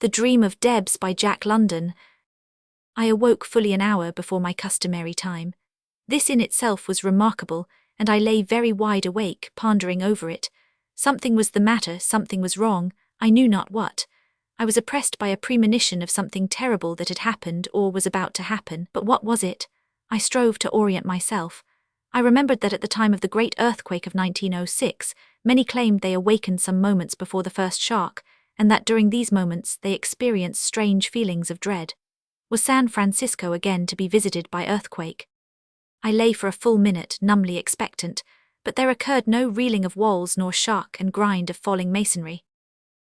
The Dream of Debs by Jack London. I awoke fully an hour before my customary time. This in itself was remarkable, and I lay very wide awake, pondering over it. Something was the matter, something was wrong, I knew not what. I was oppressed by a premonition of something terrible that had happened or was about to happen, but what was it? I strove to orient myself. I remembered that at the time of the great earthquake of 1906, many claimed they awakened some moments before the first shock, and that during these moments they experienced strange feelings of dread. Was San Francisco again to be visited by earthquake? I lay for a full minute, numbly expectant, but there occurred no reeling of walls nor shock and grind of falling masonry.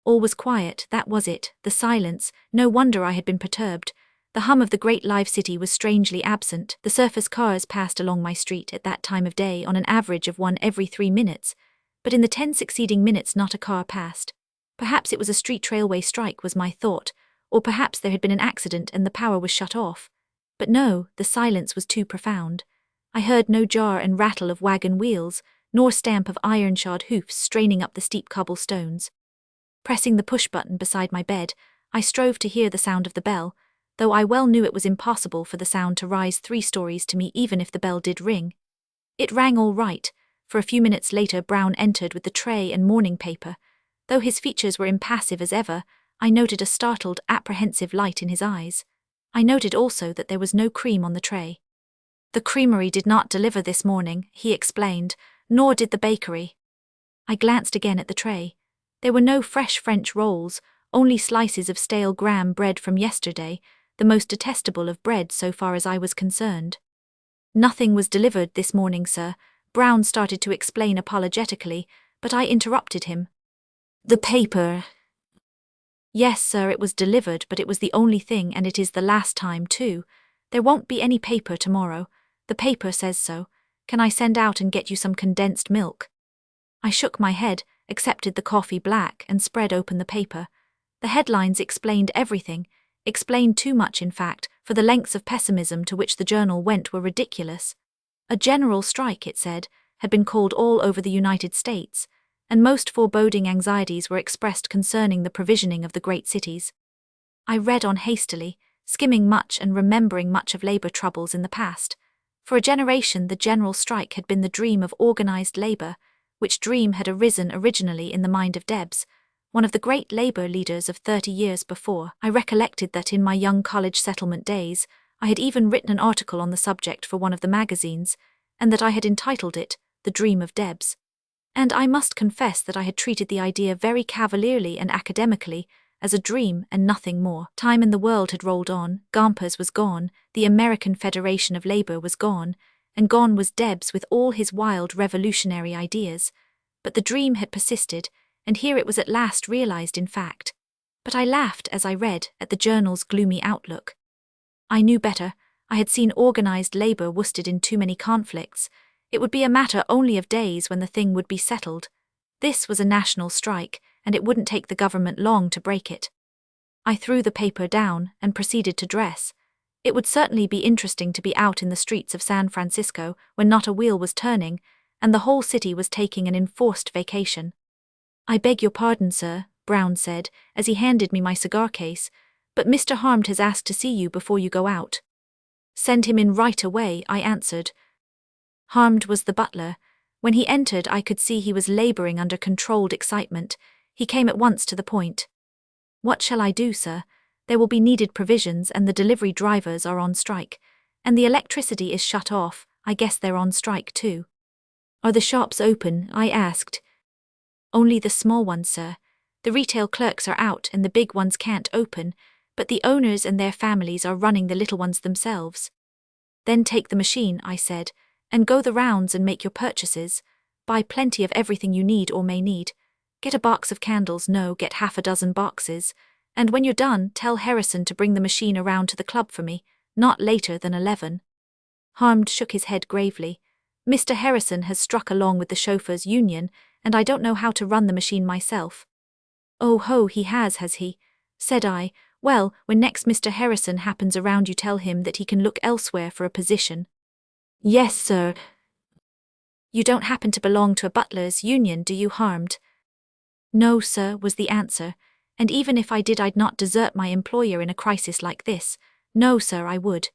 All was quiet, that was it, the silence. No wonder I had been perturbed. The hum of the great live city was strangely absent. The surface cars passed along my street at that time of day on an average of one every 3 minutes, but in the 10 succeeding minutes not a car passed. Perhaps it was a street railway strike, was my thought, or perhaps there had been an accident and the power was shut off. But no, the silence was too profound. I heard no jar and rattle of wagon wheels, nor stamp of iron-shod hoofs straining up the steep cobblestones. Pressing the push-button beside my bed, I strove to hear the sound of the bell, though I well knew it was impossible for the sound to rise 3 stories to me even if the bell did ring. It rang all right, for a few minutes later Brown entered with the tray and morning paper. Though his features were impassive as ever, I noted a startled, apprehensive light in his eyes. I noted also that there was no cream on the tray. The creamery did not deliver this morning, he explained, nor did the bakery. I glanced again at the tray. There were no fresh French rolls, only slices of stale graham bread from yesterday, the most detestable of bread so far as I was concerned. Nothing was delivered this morning, sir. Brown started to explain apologetically, but I interrupted him. The paper. Yes, sir, it was delivered, but it was the only thing, and it is the last time, too. There won't be any paper tomorrow. The paper says so. Can I send out and get you some condensed milk? I shook my head, accepted the coffee black, and spread open the paper. The headlines explained everything, explained too much in fact, for the lengths of pessimism to which the journal went were ridiculous. A general strike, it said, had been called all over the United States, and most foreboding anxieties were expressed concerning the provisioning of the great cities. I read on hastily, skimming much and remembering much of labor troubles in the past. For a generation the general strike had been the dream of organized labor, which dream had arisen originally in the mind of Debs, one of the great labor leaders of 30 years before. I recollected that in my young college settlement days I had even written an article on the subject for one of the magazines, and that I had entitled it The Dream of Debs. And I must confess that I had treated the idea very cavalierly and academically, as a dream and nothing more. Time and the world had rolled on, Gompers was gone, the American Federation of Labor was gone, and gone was Debs with all his wild revolutionary ideas. But the dream had persisted, and here it was at last realized in fact. But I laughed as I read at the journal's gloomy outlook. I knew better. I had seen organized labor worsted in too many conflicts. It would be a matter only of days when the thing would be settled. This was a national strike, and it wouldn't take the government long to break it. I threw the paper down and proceeded to dress. It would certainly be interesting to be out in the streets of San Francisco when not a wheel was turning, and the whole city was taking an enforced vacation. I beg your pardon, sir, Brown said, as he handed me my cigar case, but Mr. Harmd has asked to see you before you go out. Send him in right away, I answered. Harmd was the butler. When he entered I could see he was laboring under controlled excitement. He came at once to the point. What shall I do, sir? There will be needed provisions and the delivery drivers are on strike. And the electricity is shut off, I guess they're on strike too. Are the shops open? I asked. Only the small ones, sir. The retail clerks are out and the big ones can't open, but the owners and their families are running the little ones themselves. Then take the machine, I said, and go the rounds and make your purchases. Buy plenty of everything you need or may need. Get a box of candles, no, get half a dozen boxes, and when you're done, tell Harrison to bring the machine around to the club for me, not later than 11. Harmd shook his head gravely. Mr. Harrison has struck along with the chauffeurs' union, and I don't know how to run the machine myself. Oh ho, he has he? Said I. Well, when next Mr. Harrison happens around you tell him that he can look elsewhere for a position. Yes, sir. You don't happen to belong to a butlers' union, do you, Harmd? No, sir, was the answer. And even if I did, I'd not desert my employer in a crisis like this. No, sir, I would.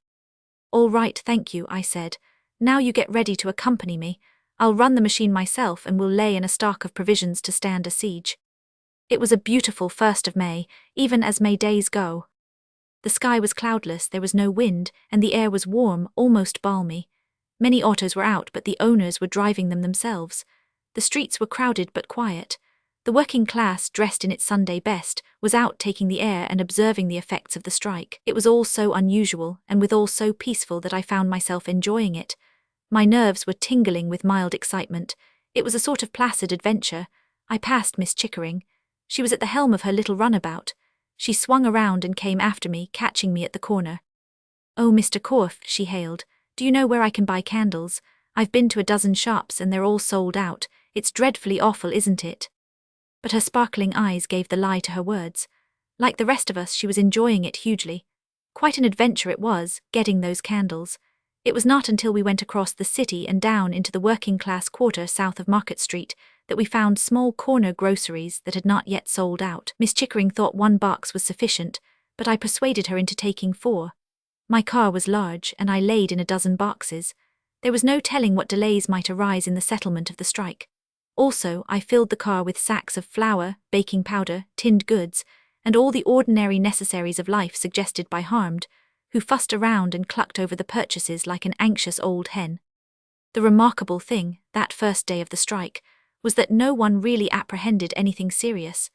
All right, thank you, I said. Now you get ready to accompany me. I'll run the machine myself and we'll lay in a stock of provisions to stand a siege. It was a beautiful 1st of May, even as May days go. The sky was cloudless, there was no wind, and the air was warm, almost balmy. Many autos were out, but the owners were driving them themselves. The streets were crowded but quiet. The working class, dressed in its Sunday best, was out taking the air and observing the effects of the strike. It was all so unusual, and withal so peaceful that I found myself enjoying it. My nerves were tingling with mild excitement. It was a sort of placid adventure. I passed Miss Chickering. She was at the helm of her little runabout. She swung around and came after me, catching me at the corner. "Oh, Mr. Corf," she hailed, "do you know where I can buy candles? I've been to a dozen shops and they're all sold out. It's dreadfully awful, isn't it?" But her sparkling eyes gave the lie to her words. Like the rest of us, she was enjoying it hugely. Quite an adventure it was, getting those candles. It was not until we went across the city and down into the working-class quarter south of Market Street that we found small corner groceries that had not yet sold out. Miss Chickering thought 1 box was sufficient, but I persuaded her into taking 4. My car was large, and I laid in a dozen boxes. There was no telling what delays might arise in the settlement of the strike. Also, I filled the car with sacks of flour, baking powder, tinned goods, and all the ordinary necessaries of life suggested by Harmed, who fussed around and clucked over the purchases like an anxious old hen. The remarkable thing, that first day of the strike, was that no one really apprehended anything serious.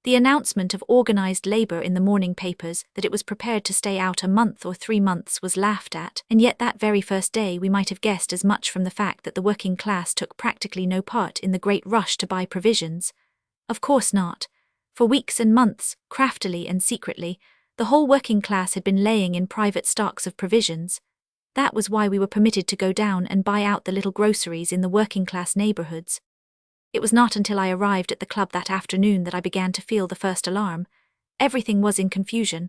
The announcement of organized labor in the morning papers that it was prepared to stay out a month or 3 months was laughed at, and yet that very first day we might have guessed as much from the fact that the working class took practically no part in the great rush to buy provisions. Of course not. For weeks and months, craftily and secretly, the whole working class had been laying in private stocks of provisions. That was why we were permitted to go down and buy out the little groceries in the working class neighborhoods. It was not until I arrived at the club that afternoon that I began to feel the first alarm. Everything was in confusion.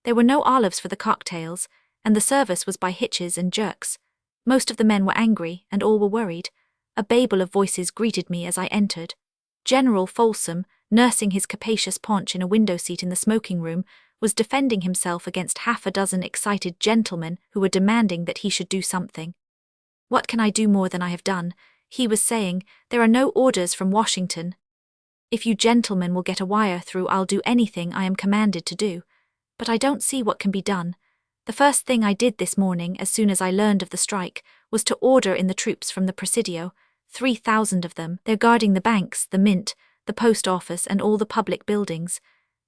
There were no olives for the cocktails, and the service was by hitches and jerks. Most of the men were angry, and all were worried. A babel of voices greeted me as I entered. General Folsom, nursing his capacious paunch in a window seat in the smoking room, was defending himself against 6 excited gentlemen who were demanding that he should do something. "What can I do more than I have done?" he was saying. "There are no orders from Washington. If you gentlemen will get a wire through, I'll do anything I am commanded to do. But I don't see what can be done. The first thing I did this morning, as soon as I learned of the strike, was to order in the troops from the Presidio, 3,000 of them. They're guarding the banks, the mint, the post office, and all the public buildings.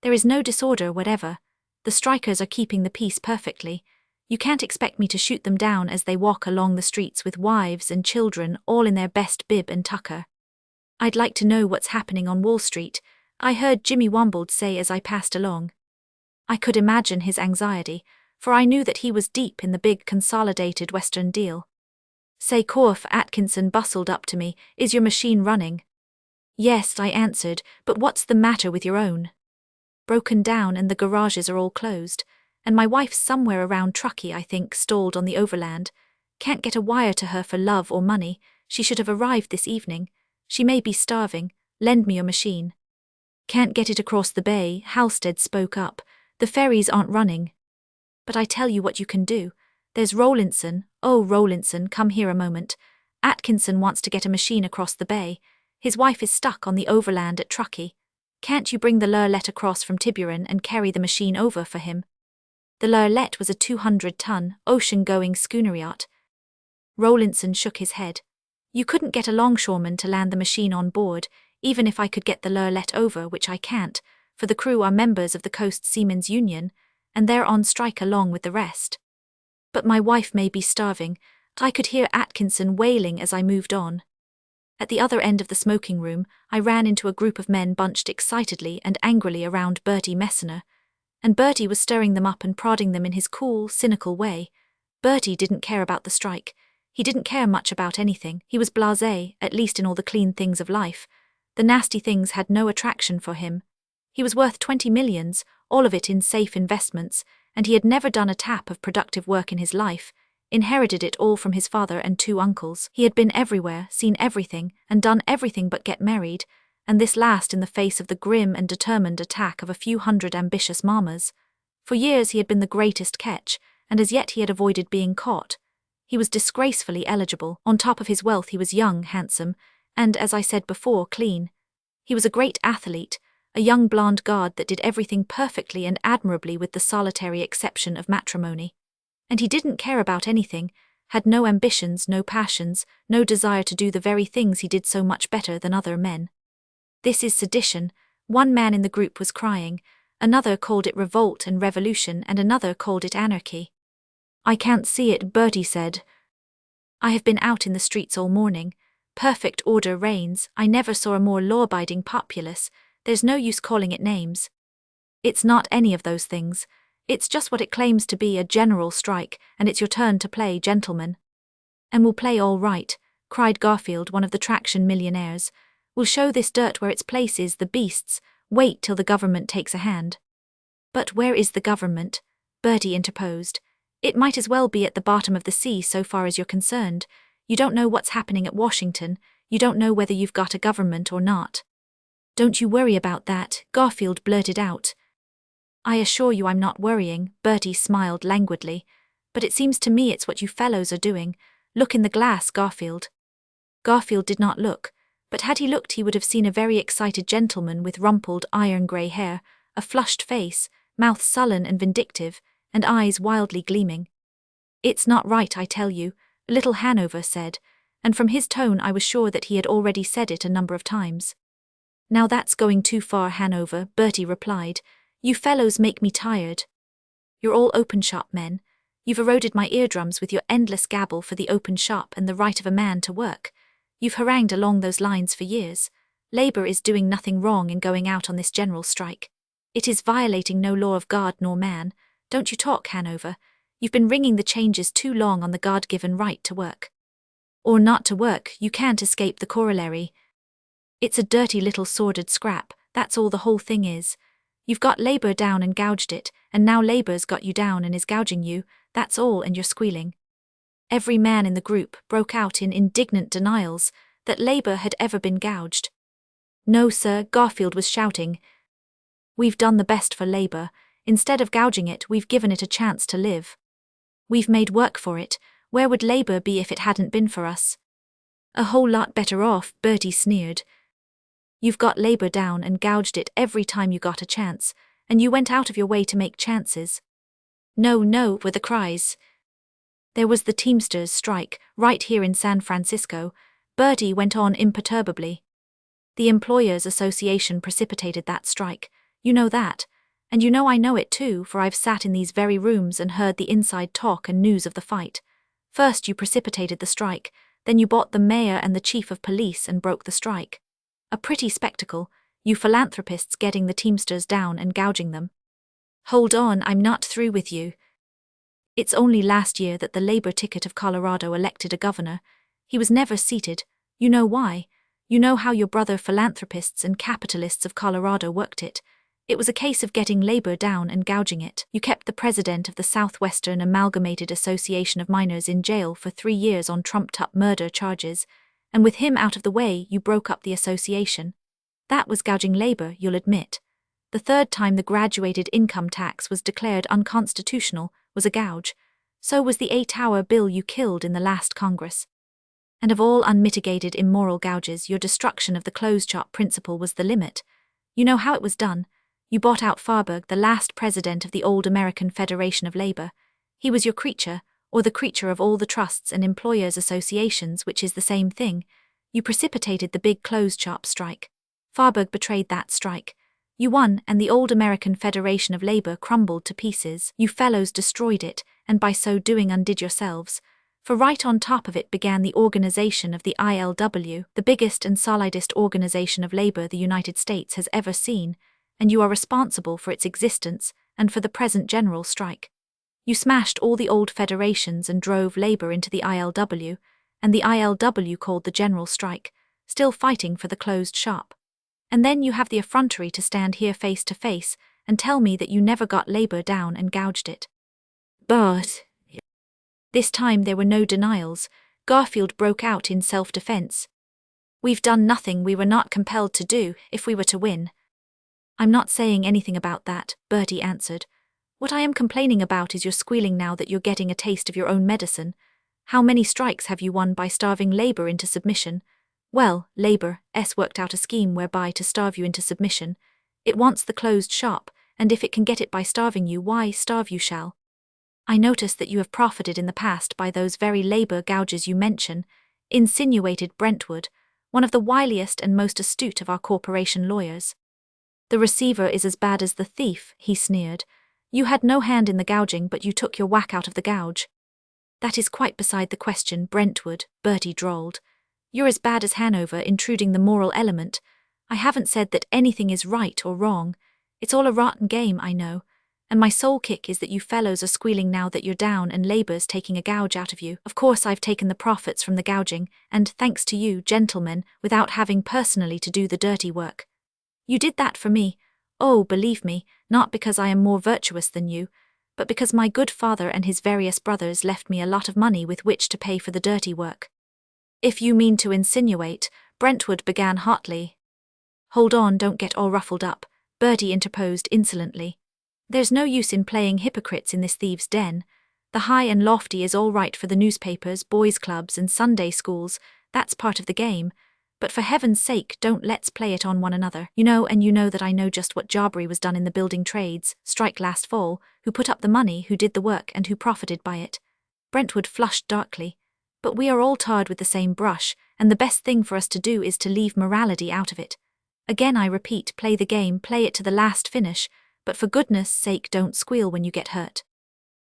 There is no disorder whatever. The strikers are keeping the peace perfectly. You can't expect me to shoot them down as they walk along the streets with wives and children all in their best bib and tucker. I'd like to know what's happening on Wall Street," I heard Jimmy Wombold say as I passed along. I could imagine his anxiety, for I knew that he was deep in the big consolidated Western deal. "Say, Corf," Atkinson bustled up to me, "is your machine running?" "Yes," I answered, "but what's the matter with your own?" "Broken down, and the garages are all closed. And my wife's somewhere around Truckee, I think, stalled on the overland. Can't get a wire to her for love or money. She should have arrived this evening. She may be starving. Lend me your machine." "Can't get it across the bay," Halstead spoke up. "The ferries aren't running." "But I tell you what you can do. There's Rowlinson. Oh, Rowlinson, come here a moment. Atkinson wants to get a machine across the bay. His wife is stuck on the overland at Truckee. Can't you bring the Lurlet across from Tiburon and carry the machine over for him?" The Lurlet was a 200-ton, ocean-going schooner yacht. Rowlinson shook his head. "You couldn't get a longshoreman to land the machine on board, even if I could get the Lurlet over, which I can't, for the crew are members of the Coast Seamen's Union, and they're on strike along with the rest. But my wife may be starving." I could hear Atkinson wailing as I moved on. At the other end of the smoking room, I ran into a group of men bunched excitedly and angrily around Bertie Messner, and Bertie was stirring them up and prodding them in his cool, cynical way. Bertie didn't care about the strike. He didn't care much about anything. He was blasé, at least in all the clean things of life. The nasty things had no attraction for him. He was worth 20 millions, all of it in safe investments, and he had never done a tap of productive work in his life, inherited it all from his father and 2 uncles. He had been everywhere, seen everything, and done everything but get married, and this last in the face of the grim and determined attack of a few hundred ambitious mamas. For years he had been the greatest catch, and as yet he had avoided being caught. He was disgracefully eligible. On top of his wealth he was young, handsome, and, as I said before, clean. He was a great athlete, a young blonde god that did everything perfectly and admirably with the solitary exception of matrimony. And he didn't care about anything, had no ambitions, no passions, no desire to do the very things he did so much better than other men. This is sedition. One man in the group was crying, another called it revolt and revolution, and another called it anarchy. I can't see it, Bertie said. I have been out in the streets all morning. Perfect order reigns. I never saw a more law-abiding populace. There's no use calling it names. It's not any of those things. It's just what it claims to be, a general strike, and it's your turn to play, gentlemen. And we'll play all right, cried Garfield, one of the traction millionaires. We'll show this dirt where its place is, the beasts. Wait till the government takes a hand. But where is the government? Bertie interposed. It might as well be at the bottom of the sea so far as you're concerned. You don't know what's happening at Washington. You don't know whether you've got a government or not. Don't you worry about that, Garfield blurted out. I assure you I'm not worrying, Bertie smiled languidly. But it seems to me it's what you fellows are doing. Look in the glass, Garfield. Garfield did not look, but had he looked he would have seen a very excited gentleman with rumpled iron-grey hair, a flushed face, mouth sullen and vindictive, and eyes wildly gleaming. It's not right, I tell you, little Hanover said, and from his tone I was sure that he had already said it a number of times. Now that's going too far, Hanover, Bertie replied. You fellows make me tired. You're all open shop men. You've eroded my eardrums with your endless gabble for the open shop and the right of a man to work. You've harangued along those lines for years. Labour is doing nothing wrong in going out on this general strike. It is violating no law of God nor man. Don't you talk, Hanover. You've been ringing the changes too long on the God-given right to work. Or not to work, you can't escape the corollary. It's a dirty little sordid scrap, that's all the whole thing is. You've got labour down and gouged it, and now labour's got you down and is gouging you, that's all, and you're squealing. Every man in the group broke out in indignant denials that labour had ever been gouged. No, sir, Garfield was shouting. We've done the best for labour. Instead of gouging it, we've given it a chance to live. We've made work for it. Where would labour be if it hadn't been for us? A whole lot better off, Bertie sneered. You've got labour down and gouged it every time you got a chance, and you went out of your way to make chances. No, no, were the cries. There was the Teamsters' strike, right here in San Francisco. Bertie went on imperturbably. The Employers' Association precipitated that strike. You know that. And you know I know it too, for I've sat in these very rooms and heard the inside talk and news of the fight. First you precipitated the strike, then you bought the mayor and the chief of police and broke the strike. A pretty spectacle, you philanthropists getting the Teamsters down and gouging them. Hold on, I'm not through with you. It's only last year that the Labour ticket of Colorado elected a governor. He was never seated. You know why? You know how your brother philanthropists and capitalists of Colorado worked it. It was a case of getting Labour down and gouging it. You kept the president of the Southwestern Amalgamated Association of Miners in jail for 3 years on trumped-up murder charges, and with him out of the way, you broke up the association. That was gouging Labour, you'll admit. The third time the graduated income tax was declared unconstitutional was a gouge. So was the 8-hour bill you killed in the last Congress. And of all unmitigated immoral gouges, your destruction of the closed-shop principle was the limit. You know how it was done. You bought out Farberg, the last president of the old American Federation of Labor. He was your creature, or the creature of all the trusts and employers' associations, which is the same thing. You precipitated the big closed-shop strike. Farberg betrayed that strike. You won, and the old American Federation of Labor crumbled to pieces. You fellows destroyed it, and by so doing undid yourselves. For right on top of it began the organization of the ILW, the biggest and solidest organization of labor the United States has ever seen, and you are responsible for its existence and for the present general strike. You smashed all the old federations and drove labor into the ILW, and the ILW called the general strike, still fighting for the closed shop. And then you have the effrontery to stand here face to face and tell me that you never got labor down and gouged it. But this time there were no denials. Garfield broke out in self-defense. We've done nothing we were not compelled to do if we were to win. I'm not saying anything about that, Bertie answered. What I am complaining about is your squealing now that you're getting a taste of your own medicine. How many strikes have you won by starving Labour into submission? Well, Labour S worked out a scheme whereby to starve you into submission. It wants the closed shop, and if it can get it by starving you, why, starve you shall. I notice that you have profited in the past by those very Labour gouges you mention, insinuated Brentwood, one of the wiliest and most astute of our corporation lawyers. The receiver is as bad as the thief, he sneered. You had no hand in the gouging, but you took your whack out of the gouge. That is quite beside the question, Brentwood, Bertie drawled. You're as bad as Hanover, intruding the moral element. I haven't said that anything is right or wrong. It's all a rotten game, I know. And my sole kick is that you fellows are squealing now that you're down and Labour's taking a gouge out of you. Of course I've taken the profits from the gouging, and thanks to you, gentlemen, without having personally to do the dirty work. You did that for me. Oh, believe me, not because I am more virtuous than you, but because my good father and his various brothers left me a lot of money with which to pay for the dirty work. If you mean to insinuate, Brentwood began hotly. Hold on, don't get all ruffled up, Bertie interposed insolently. There's no use in playing hypocrites in this thieves' den. The high and lofty is all right for the newspapers, boys' clubs, and Sunday schools. That's part of the game. But for heaven's sake, don't let's play it on one another. You know that I know just what jobbery was done in the building trades, strike last fall, who put up the money, who did the work, and who profited by it. Brentwood flushed darkly. But we are all tarred with the same brush, and the best thing for us to do is to leave morality out of it. Again I repeat, play the game, play it to the last finish, but for goodness sake don't squeal when you get hurt.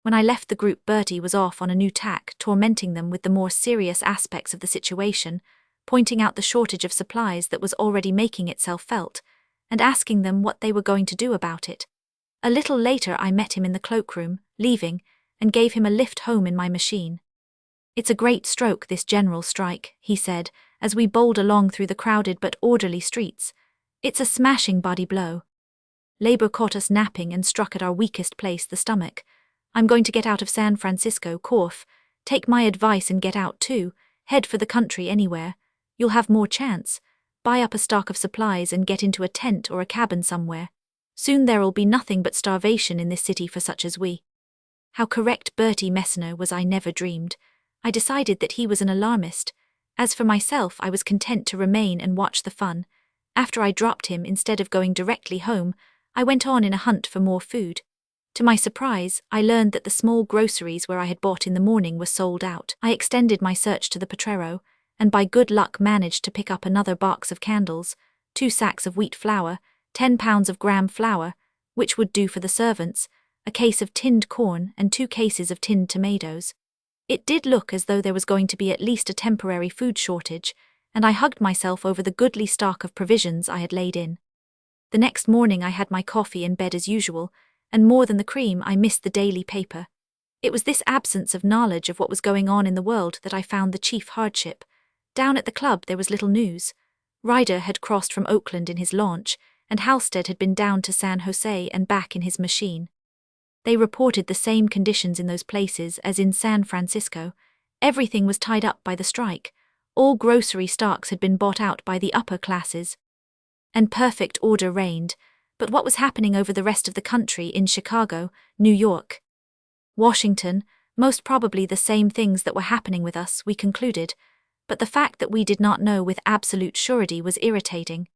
When I left the group, Bertie was off on a new tack, tormenting them with the more serious aspects of the situation, pointing out the shortage of supplies that was already making itself felt, and asking them what they were going to do about it. A little later I met him in the cloakroom, leaving, and gave him a lift home in my machine. It's a great stroke, this general strike, he said, as we bowled along through the crowded but orderly streets. It's a smashing body blow. Labour caught us napping and struck at our weakest place, the stomach. I'm going to get out of San Francisco, Corf. Take my advice and get out too. Head for the country anywhere. You'll have more chance. Buy up a stock of supplies and get into a tent or a cabin somewhere. Soon there'll be nothing but starvation in this city for such as we. How correct Bertie Messner was I never dreamed. I decided that he was an alarmist. As for myself, I was content to remain and watch the fun. After I dropped him, instead of going directly home, I went on in a hunt for more food. To my surprise, I learned that the small groceries where I had bought in the morning were sold out. I extended my search to the Potrero, and by good luck managed to pick up another box of candles, 2 sacks of wheat flour, 10 pounds of gram flour, which would do for the servants, a case of tinned corn, and 2 cases of tinned tomatoes. It did look as though there was going to be at least a temporary food shortage, and I hugged myself over the goodly stock of provisions I had laid in. The next morning I had my coffee in bed as usual, and more than the cream, I missed the daily paper. It was this absence of knowledge of what was going on in the world that I found the chief hardship. Down at the club there was little news. Ryder had crossed from Oakland in his launch, and Halstead had been down to San Jose and back in his machine. They reported the same conditions in those places as in San Francisco. Everything was tied up by the strike. All grocery stocks had been bought out by the upper classes. And perfect order reigned. But what was happening over the rest of the country, in Chicago, New York, Washington? Most probably the same things that were happening with us, we concluded. But the fact that we did not know with absolute surety was irritating.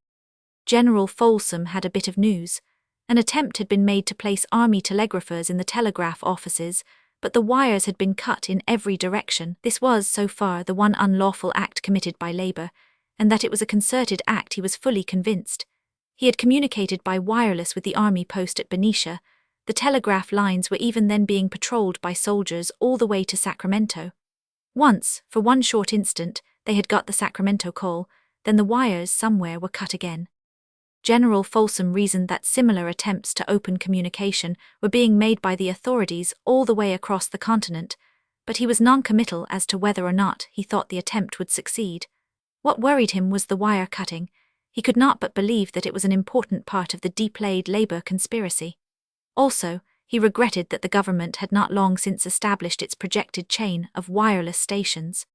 General Folsom had a bit of news. An attempt had been made to place army telegraphers in the telegraph offices, but the wires had been cut in every direction. This was, so far, the one unlawful act committed by Labour, and that it was a concerted act he was fully convinced. He had communicated by wireless with the army post at Benicia. The telegraph lines were even then being patrolled by soldiers all the way to Sacramento. Once, for one short instant, they had got the Sacramento call, then the wires somewhere were cut again. General Folsom reasoned that similar attempts to open communication were being made by the authorities all the way across the continent, but he was non-committal as to whether or not he thought the attempt would succeed. What worried him was the wire cutting. He could not but believe that it was an important part of the deep-laid Labour conspiracy. Also, he regretted that the government had not long since established its projected chain of wireless stations.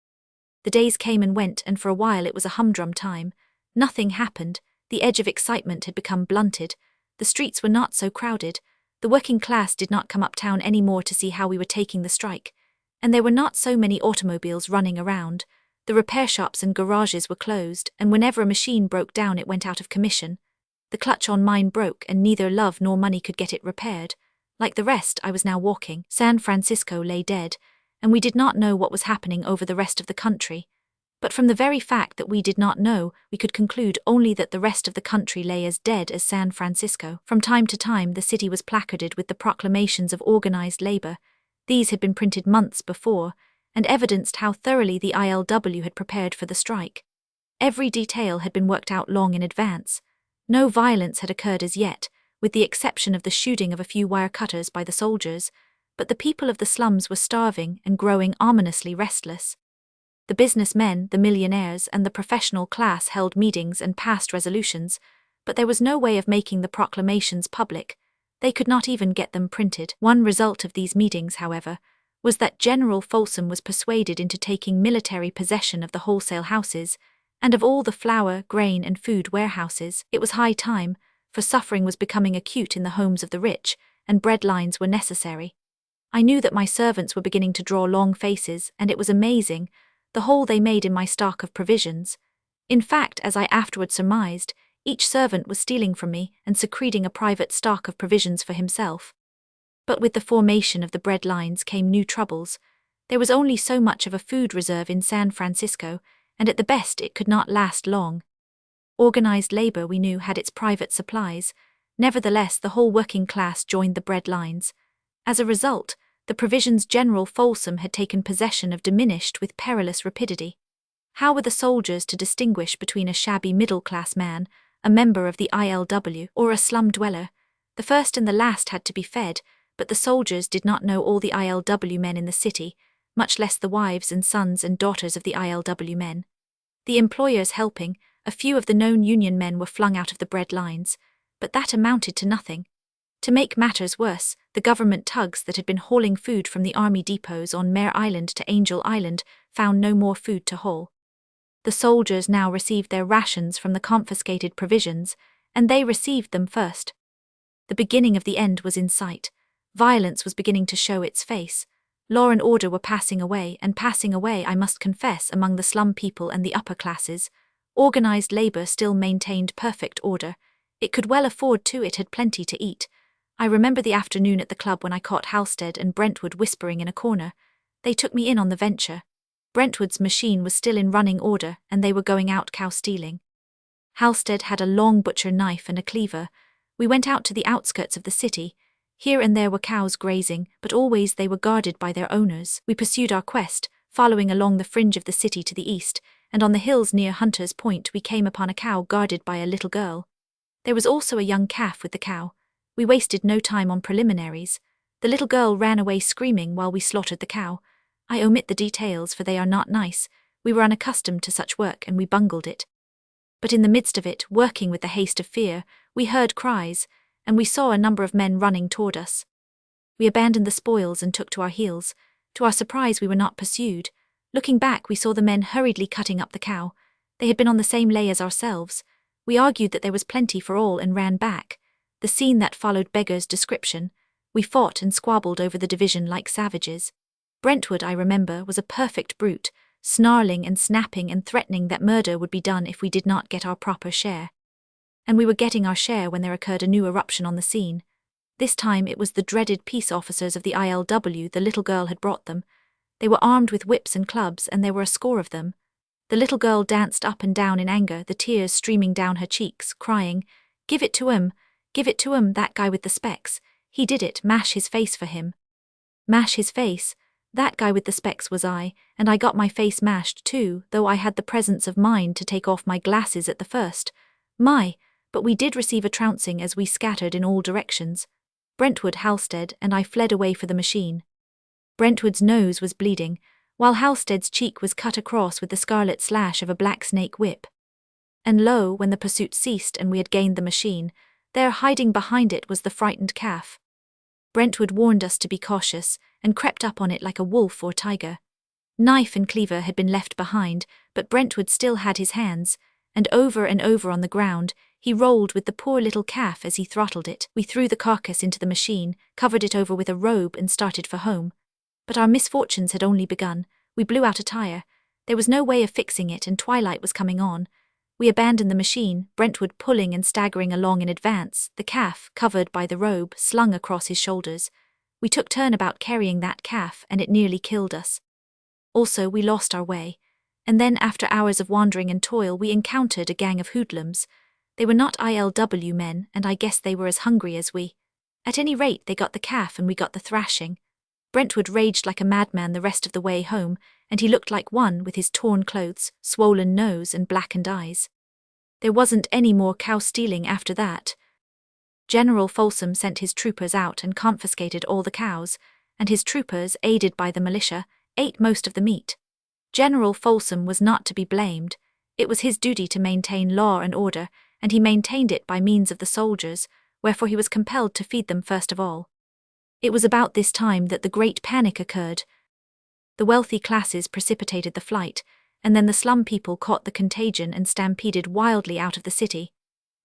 The days came and went, and for a while it was a humdrum time. Nothing happened, the edge of excitement had become blunted, the streets were not so crowded, the working class did not come uptown any more to see how we were taking the strike, and there were not so many automobiles running around. The repair shops and garages were closed, and whenever a machine broke down it went out of commission. The clutch on mine broke, and neither love nor money could get it repaired. Like the rest, I was now walking. San Francisco lay dead, and we did not know what was happening over the rest of the country. But from the very fact that we did not know, we could conclude only that the rest of the country lay as dead as San Francisco. From time to time, the city was placarded with the proclamations of organized labor. These had been printed months before, and evidenced how thoroughly the ILW had prepared for the strike. Every detail had been worked out long in advance. No violence had occurred as yet, with the exception of the shooting of a few wire cutters by the soldiers, but the people of the slums were starving and growing ominously restless. The businessmen, the millionaires, and the professional class held meetings and passed resolutions, but there was no way of making the proclamations public. They could not even get them printed. One result of these meetings, however, was that General Folsom was persuaded into taking military possession of the wholesale houses, and of all the flour, grain, and food warehouses. It was high time, for suffering was becoming acute in the homes of the rich, and bread lines were necessary. I knew that my servants were beginning to draw long faces, and it was amazing, the hole they made in my stock of provisions. In fact, as I afterward surmised, each servant was stealing from me and secreting a private stock of provisions for himself. But with the formation of the bread lines came new troubles. There was only so much of a food reserve in San Francisco, and at the best it could not last long. Organized labor, we knew, had its private supplies. Nevertheless, the whole working class joined the bread lines. As a result, the provisions General Folsom had taken possession of diminished with perilous rapidity. How were the soldiers to distinguish between a shabby middle-class man, a member of the ILW, or a slum dweller? The first and the last had to be fed, but the soldiers did not know all the ILW men in the city, much less the wives and sons and daughters of the ILW men. The employers helping, a few of the known union men were flung out of the bread lines, but that amounted to nothing. To make matters worse, the government tugs that had been hauling food from the army depots on Mare Island to Angel Island found no more food to haul. The soldiers now received their rations from the confiscated provisions, and they received them first. The beginning of the end was in sight. Violence was beginning to show its face. Law and order were passing away, I must confess, among the slum people and the upper classes. Organized labor still maintained perfect order. It could well afford to, it had plenty to eat. I remember the afternoon at the club when I caught Halstead and Brentwood whispering in a corner. They took me in on the venture. Brentwood's machine was still in running order, and they were going out cow stealing. Halstead had a long butcher knife and a cleaver. We went out to the outskirts of the city. Here and there were cows grazing, but always they were guarded by their owners. We pursued our quest, following along the fringe of the city to the east, and on the hills near Hunter's Point we came upon a cow guarded by a little girl. There was also a young calf with the cow. We wasted no time on preliminaries. The little girl ran away screaming while we slaughtered the cow. I omit the details, for they are not nice. We were unaccustomed to such work, and we bungled it. But in the midst of it, working with the haste of fear, we heard cries, and we saw a number of men running toward us. We abandoned the spoils and took to our heels. To our surprise, we were not pursued. Looking back, we saw the men hurriedly cutting up the cow. They had been on the same lay as ourselves. We argued that there was plenty for all and ran back. The scene that followed beggars description. We fought and squabbled over the division like savages. Brentwood, I remember, was a perfect brute, snarling and snapping and threatening that murder would be done if we did not get our proper share. And we were getting our share when there occurred a new eruption on the scene. This time it was the dreaded peace officers of the ILW. The little girl had brought them. They were armed with whips and clubs, and there were a score of them. The little girl danced up and down in anger, the tears streaming down her cheeks, crying, "Give it to him! Give it to him, that guy with the specs. He did it, mash his face for him." Mash his face? That guy with the specs was I, and I got my face mashed too, though I had the presence of mind to take off my glasses at the first. But we did receive a trouncing as we scattered in all directions. Brentwood, Halstead, and I fled away for the machine. Brentwood's nose was bleeding, while Halstead's cheek was cut across with the scarlet slash of a black snake whip. And lo, when the pursuit ceased and we had gained the machine, there hiding behind it was the frightened calf. Brentwood warned us to be cautious, and crept up on it like a wolf or tiger. Knife and cleaver had been left behind, but Brentwood still had his hands, and over on the ground, he rolled with the poor little calf as he throttled it. We threw the carcass into the machine, covered it over with a robe and started for home. But our misfortunes had only begun. We blew out a tire. There was no way of fixing it and twilight was coming on. We abandoned the machine, Brentwood pulling and staggering along in advance, the calf, covered by the robe, slung across his shoulders. We took turn about carrying that calf and it nearly killed us. Also, we lost our way. And then after hours of wandering and toil we encountered a gang of hoodlums. They were not ILW men, and I guess they were as hungry as we. At any rate, they got the calf and we got the thrashing. Brentwood raged like a madman the rest of the way home, and he looked like one with his torn clothes, swollen nose and blackened eyes. There wasn't any more cow stealing after that. General Folsom sent his troopers out and confiscated all the cows, and his troopers, aided by the militia, ate most of the meat. General Folsom was not to be blamed. It was his duty to maintain law and order, and he maintained it by means of the soldiers, wherefore he was compelled to feed them first of all. It was about this time that the Great Panic occurred. The wealthy classes precipitated the flight, and then the slum people caught the contagion and stampeded wildly out of the city.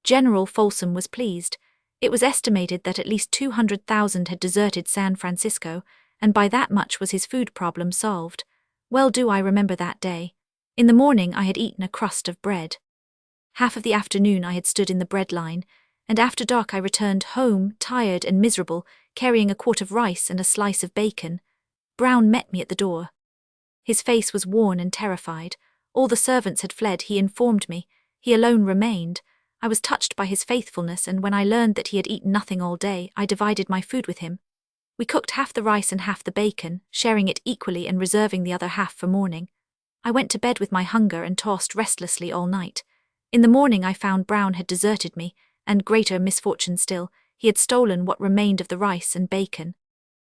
General Folsom was pleased. It was estimated that at least 200,000 had deserted San Francisco, and by that much was his food problem solved. Well do I remember that day. In the morning I had eaten a crust of bread. Half of the afternoon I had stood in the bread line, and after dark I returned home, tired and miserable, carrying a quart of rice and a slice of bacon. Brown met me at the door. His face was worn and terrified. All the servants had fled, he informed me. He alone remained. I was touched by his faithfulness, and when I learned that he had eaten nothing all day, I divided my food with him. We cooked half the rice and half the bacon, sharing it equally and reserving the other half for morning. I went to bed with my hunger and tossed restlessly all night. In the morning I found Brown had deserted me, and greater misfortune still, he had stolen what remained of the rice and bacon.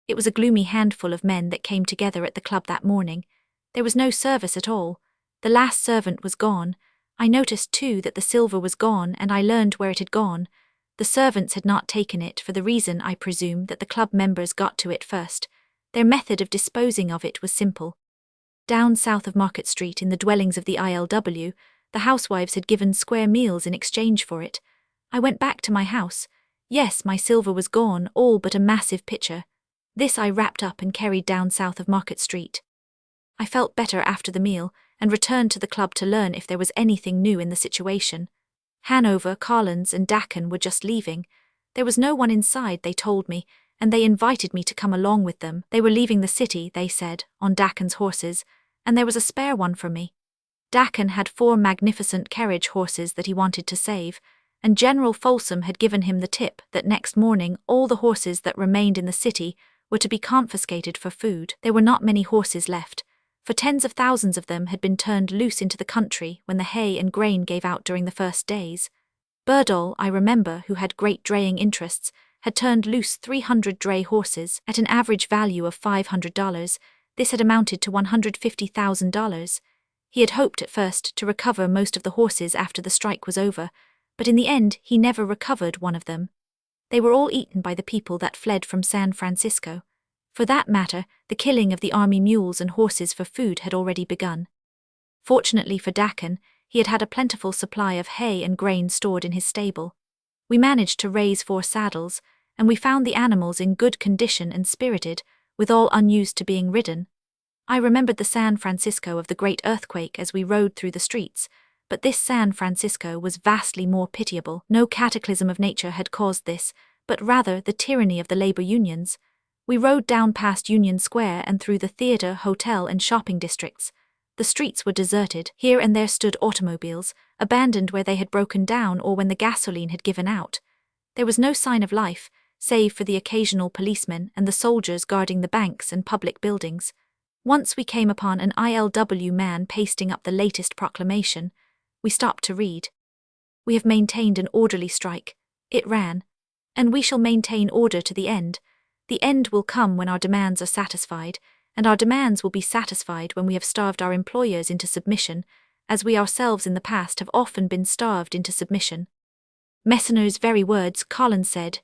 It was a gloomy handful of men that came together at the club that morning. There was no service at all. The last servant was gone. I noticed too that the silver was gone, and I learned where it had gone. The servants had not taken it for the reason, I presume, that the club members got to it first. Their method of disposing of it was simple. Down south of Market Street in the dwellings of the ILW, the housewives had given square meals in exchange for it. I went back to my house. Yes, my silver was gone, all but a massive pitcher. This I wrapped up and carried down south of Market Street. I felt better after the meal, and returned to the club to learn if there was anything new in the situation. Hanover, Collins, and Dakin were just leaving. There was no one inside, they told me, and they invited me to come along with them. They were leaving the city, they said, on Dakin's horses, and there was a spare one for me. Dakin had 4 magnificent carriage horses that he wanted to save, and General Folsom had given him the tip that next morning all the horses that remained in the city were to be confiscated for food. There were not many horses left, for tens of thousands of them had been turned loose into the country when the hay and grain gave out during the first days. Burdall, I remember, who had great draying interests, had turned loose 300 dray horses at an average value of $500. This had amounted to $150,000. He had hoped at first to recover most of the horses after the strike was over, but in the end he never recovered one of them. They were all eaten by the people that fled from San Francisco. For that matter, the killing of the army mules and horses for food had already begun. Fortunately for Dakin, he had had a plentiful supply of hay and grain stored in his stable. We managed to raise 4 saddles, and we found the animals in good condition and spirited, with all unused to being ridden. I remembered the San Francisco of the great earthquake as we rode through the streets, but this San Francisco was vastly more pitiable. No cataclysm of nature had caused this, but rather the tyranny of the labor unions. We rode down past Union Square and through the theater, hotel, and shopping districts. The streets were deserted. Here and there stood automobiles, abandoned where they had broken down or when the gasoline had given out. There was no sign of life, save for the occasional policemen and the soldiers guarding the banks and public buildings. Once we came upon an ILW man pasting up the latest proclamation. We stopped to read. "We have maintained an orderly strike," it ran, "and we shall maintain order to the end. The end will come when our demands are satisfied, and our demands will be satisfied when we have starved our employers into submission, as we ourselves in the past have often been starved into submission." Messner's very words, Collins said,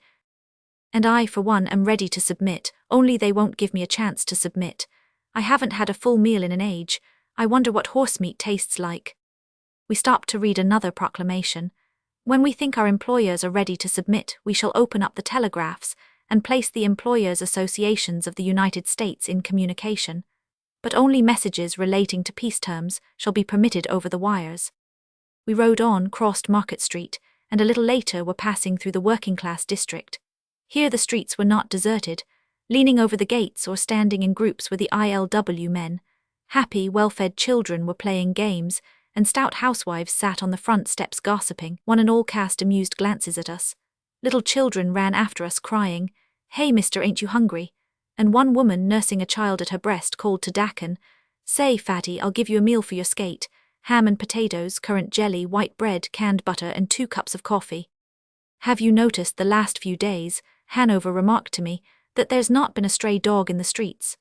"And I, for one, am ready to submit, only they won't give me a chance to submit. I haven't had a full meal in an age. I wonder what horse meat tastes like." We stopped to read another proclamation. "When we think our employers are ready to submit, we shall open up the telegraphs and place the Employers' Associations of the United States in communication. But only messages relating to peace terms shall be permitted over the wires." We rode on, crossed Market Street, and a little later were passing through the working-class district. Here the streets were not deserted. Leaning over the gates or standing in groups were the ILW men. Happy, well-fed children were playing games, and stout housewives sat on the front steps gossiping. One and all cast amused glances at us. Little children ran after us crying, "Hey, mister, ain't you hungry?" And one woman nursing a child at her breast called to Dakin, "Say, fatty, I'll give you a meal for your skate. Ham and potatoes, currant jelly, white bread, canned butter, and 2 cups of coffee." "Have you noticed the last few days," Hanover remarked to me, "that there's not been a stray dog in the streets?"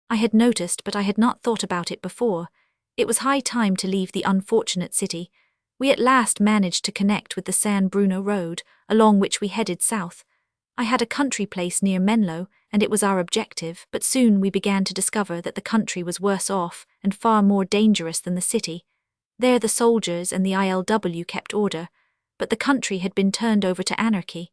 I had noticed, but I had not thought about it before. It was high time to leave the unfortunate city. We at last managed to connect with the San Bruno Road, along which we headed south. I had a country place near Menlo, and it was our objective, but soon we began to discover that the country was worse off and far more dangerous than the city. There the soldiers and the ILW kept order, but the country had been turned over to anarchy.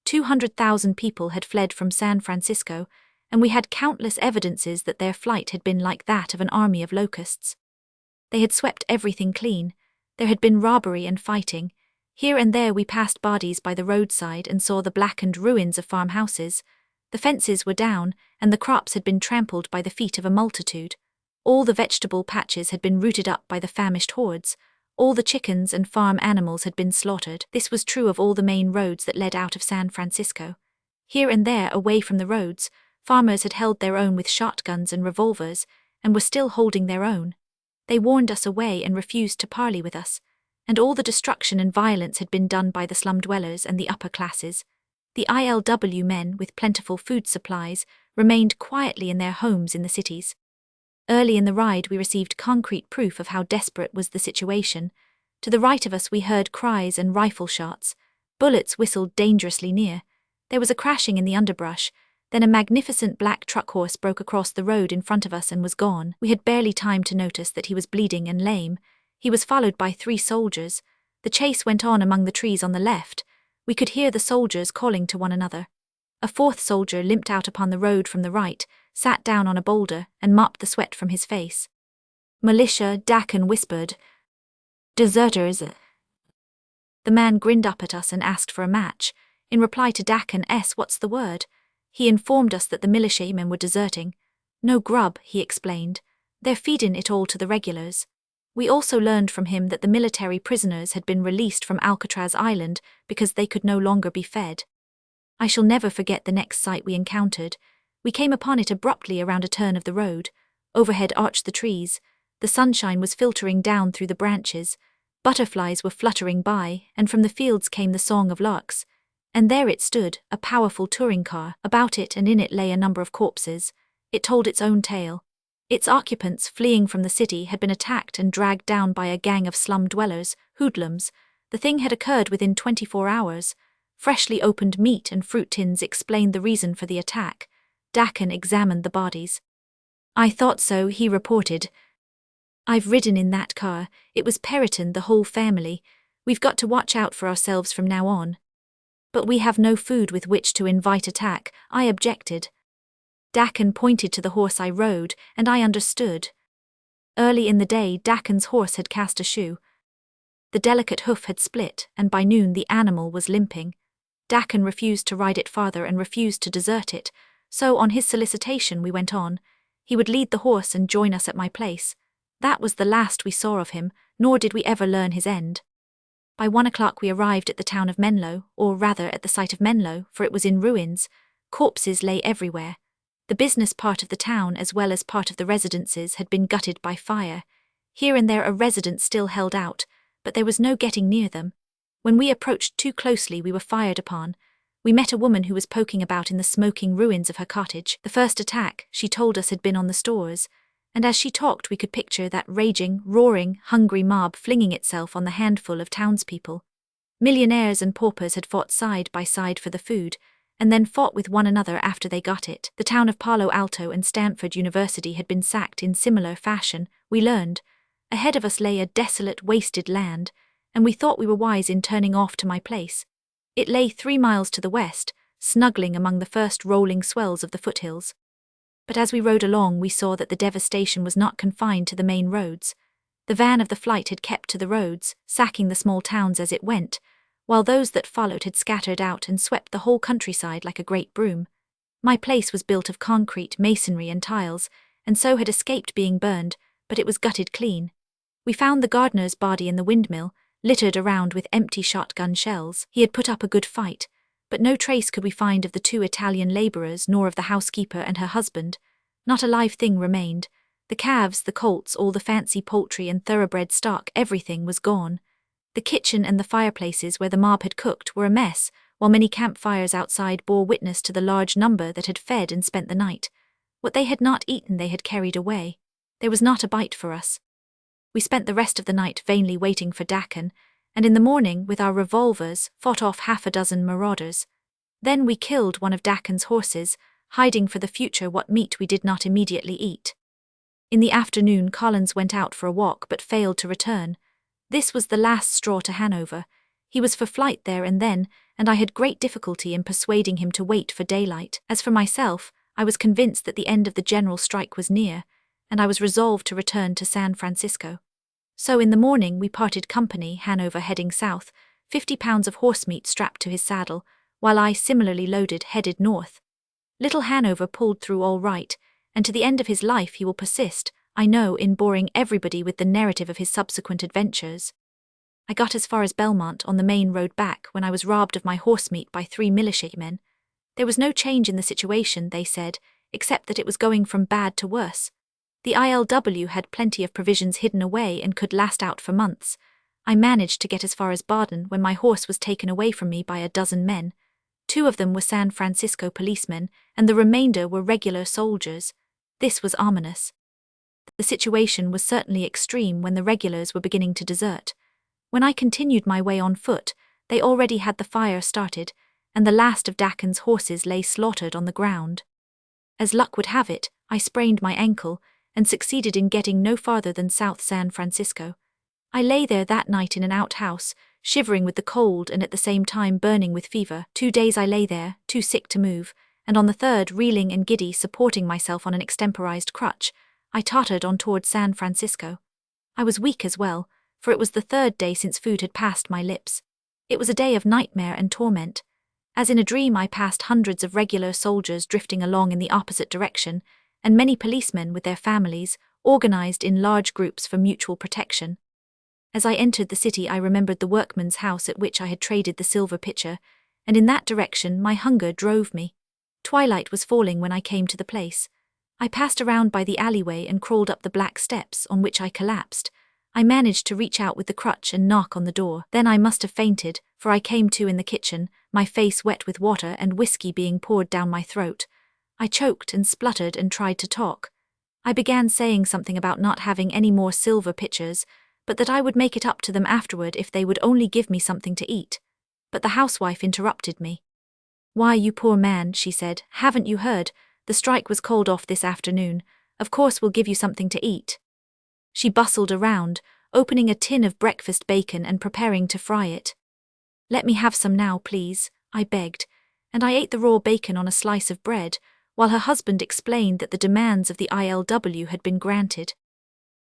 200,000 people had fled from San Francisco, and we had countless evidences that their flight had been like that of an army of locusts. They had swept everything clean. There had been robbery and fighting. Here and there we passed bodies by the roadside and saw the blackened ruins of farmhouses. The fences were down, and the crops had been trampled by the feet of a multitude. All the vegetable patches had been rooted up by the famished hordes. All the chickens and farm animals had been slaughtered. This was true of all the main roads that led out of San Francisco. Here and there, away from the roads, farmers had held their own with shotguns and revolvers, and were still holding their own. They warned us away and refused to parley with us, and all the destruction and violence had been done by the slum dwellers and the upper classes. The ILW men, with plentiful food supplies, remained quietly in their homes in the cities. Early in the ride we received concrete proof of how desperate was the situation. To the right of us we heard cries and rifle shots. Bullets whistled dangerously near. There was a crashing in the underbrush. Then a magnificent black truck horse broke across the road in front of us and was gone. We had barely time to notice that he was bleeding and lame. He was followed by 3 soldiers. The chase went on among the trees on the left. We could hear the soldiers calling to one another. A 4th soldier limped out upon the road from the right, sat down on a boulder, and mopped the sweat from his face. "Militia," Dakin whispered. "Deserters." The man grinned up at us and asked for a match. In reply to Dakin's "What's the word?" he informed us that the militiamen were deserting. "No grub," he explained. "They're feedin' it all to the regulars." We also learned from him that the military prisoners had been released from Alcatraz Island because they could no longer be fed. I shall never forget the next sight we encountered. We came upon it abruptly around a turn of the road. Overhead arched the trees. The sunshine was filtering down through the branches. Butterflies were fluttering by, and from the fields came the song of larks. And there it stood, a powerful touring car. About it and in it lay a number of corpses. It told its own tale. Its occupants, fleeing from the city, had been attacked and dragged down by a gang of slum dwellers, hoodlums. The thing had occurred within 24 hours. Freshly opened meat and fruit tins explained the reason for the attack. Dakin examined the bodies. "I thought so," he reported. "I've ridden in that car. It was Periton, the whole family. We've got to watch out for ourselves from now on." "But we have no food with which to invite attack," I objected. Dakin pointed to the horse I rode, and I understood. Early in the day, Dakin's horse had cast a shoe. The delicate hoof had split, and by noon the animal was limping. Dakin refused to ride it farther and refused to desert it, so on his solicitation we went on. He would lead the horse and join us at my place. That was the last we saw of him, nor did we ever learn his end. By 1 o'clock we arrived at the town of Menlo, or rather at the site of Menlo, for it was in ruins. Corpses lay everywhere. The business part of the town, as well as part of the residences, had been gutted by fire. Here and there a resident still held out, but there was no getting near them. When we approached too closely we were fired upon. We met a woman who was poking about in the smoking ruins of her cottage. The first attack, she told us, had been on the stores, and as she talked we could picture that raging, roaring, hungry mob flinging itself on the handful of townspeople. Millionaires and paupers had fought side by side for the food, and then fought with one another after they got it. The town of Palo Alto and Stanford University had been sacked in similar fashion, we learned. Ahead of us lay a desolate, wasted land, and we thought we were wise in turning off to my place. It lay 3 miles to the west, snuggling among the first rolling swells of the foothills. But as we rode along, we saw that the devastation was not confined to the main roads. The van of the flight had kept to the roads, sacking the small towns as it went, while those that followed had scattered out and swept the whole countryside like a great broom. My place was built of concrete, masonry and tiles, and so had escaped being burned, but it was gutted clean. We found the gardener's body in the windmill, littered around with empty shotgun shells. He had put up a good fight, but no trace could we find of the 2 Italian labourers nor of the housekeeper and her husband. Not a live thing remained. The calves, the colts, all the fancy poultry and thoroughbred stock, everything was gone. The kitchen and the fireplaces where the mob had cooked were a mess, while many campfires outside bore witness to the large number that had fed and spent the night. What they had not eaten they had carried away. There was not a bite for us. We spent the rest of the night vainly waiting for Dakin, and in the morning, with our revolvers, fought off 6 marauders. Then we killed one of Dakin's horses, hiding for the future what meat we did not immediately eat. In the afternoon Collins went out for a walk but failed to return. This was the last straw to Hanover. He was for flight there and then, and I had great difficulty in persuading him to wait for daylight. As for myself, I was convinced that the end of the general strike was near, and I was resolved to return to San Francisco. So in the morning we parted company, Hanover heading south, 50 pounds of horsemeat strapped to his saddle, while I, similarly loaded, headed north. Little Hanover pulled through all right, and to the end of his life he will persist, I know, in boring everybody with the narrative of his subsequent adventures. I got as far as Belmont on the main road back when I was robbed of my horsemeat by 3 militiamen. There was no change in the situation, they said, except that it was going from bad to worse. The ILW had plenty of provisions hidden away and could last out for months. I managed to get as far as Baden when my horse was taken away from me by a dozen men. 2 of them were San Francisco policemen, and the remainder were regular soldiers. This was ominous. The situation was certainly extreme when the regulars were beginning to desert. When I continued my way on foot, they already had the fire started, and the last of Dakin's horses lay slaughtered on the ground. As luck would have it, I sprained my ankle, and succeeded in getting no farther than South San Francisco. I lay there that night in an outhouse, shivering with the cold and at the same time burning with fever. 2 days I lay there, too sick to move, and on the 3rd, reeling and giddy, supporting myself on an extemporized crutch, I tottered on toward San Francisco. I was weak as well, for it was the 3rd day since food had passed my lips. It was a day of nightmare and torment. As in a dream I passed hundreds of regular soldiers drifting along in the opposite direction, and many policemen with their families, organized in large groups for mutual protection. As I entered the city I remembered the workman's house at which I had traded the silver pitcher, and in that direction my hunger drove me. Twilight was falling when I came to the place. I passed around by the alleyway and crawled up the black steps on which I collapsed. I managed to reach out with the crutch and knock on the door. Then I must have fainted, for I came to in the kitchen, my face wet with water and whiskey being poured down my throat. I choked and spluttered and tried to talk. I began saying something about not having any more silver pitchers, but that I would make it up to them afterward if they would only give me something to eat. But the housewife interrupted me. "Why, you poor man," she said, "haven't you heard? The strike was called off this afternoon. Of course we'll give you something to eat." She bustled around, opening a tin of breakfast bacon and preparing to fry it. "Let me have some now, please," I begged, and I ate the raw bacon on a slice of bread, while her husband explained that the demands of the ILW had been granted.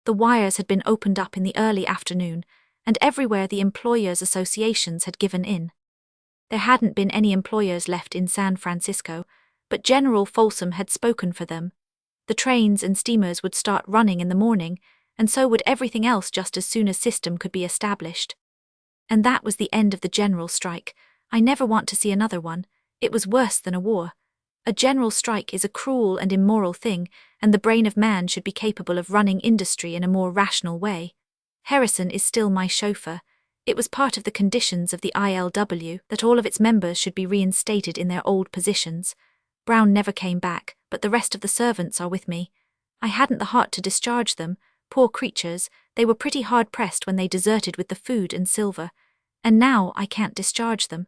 The wires had been opened up in the early afternoon, and everywhere the employers' associations had given in. There hadn't been any employers left in San Francisco, but General Folsom had spoken for them. The trains and steamers would start running in the morning, and so would everything else just as soon as system could be established. And that was the end of the general strike. I never want to see another one. It was worse than a war. A general strike is a cruel and immoral thing, and the brain of man should be capable of running industry in a more rational way. Harrison is still my chauffeur. It was part of the conditions of the ILW that all of its members should be reinstated in their old positions. Brown never came back, but the rest of the servants are with me. I hadn't the heart to discharge them. Poor creatures, they were pretty hard-pressed when they deserted with the food and silver. And now I can't discharge them.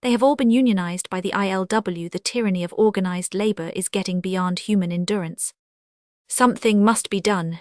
They have all been unionized by the ILW. The tyranny of organized labor is getting beyond human endurance. Something must be done,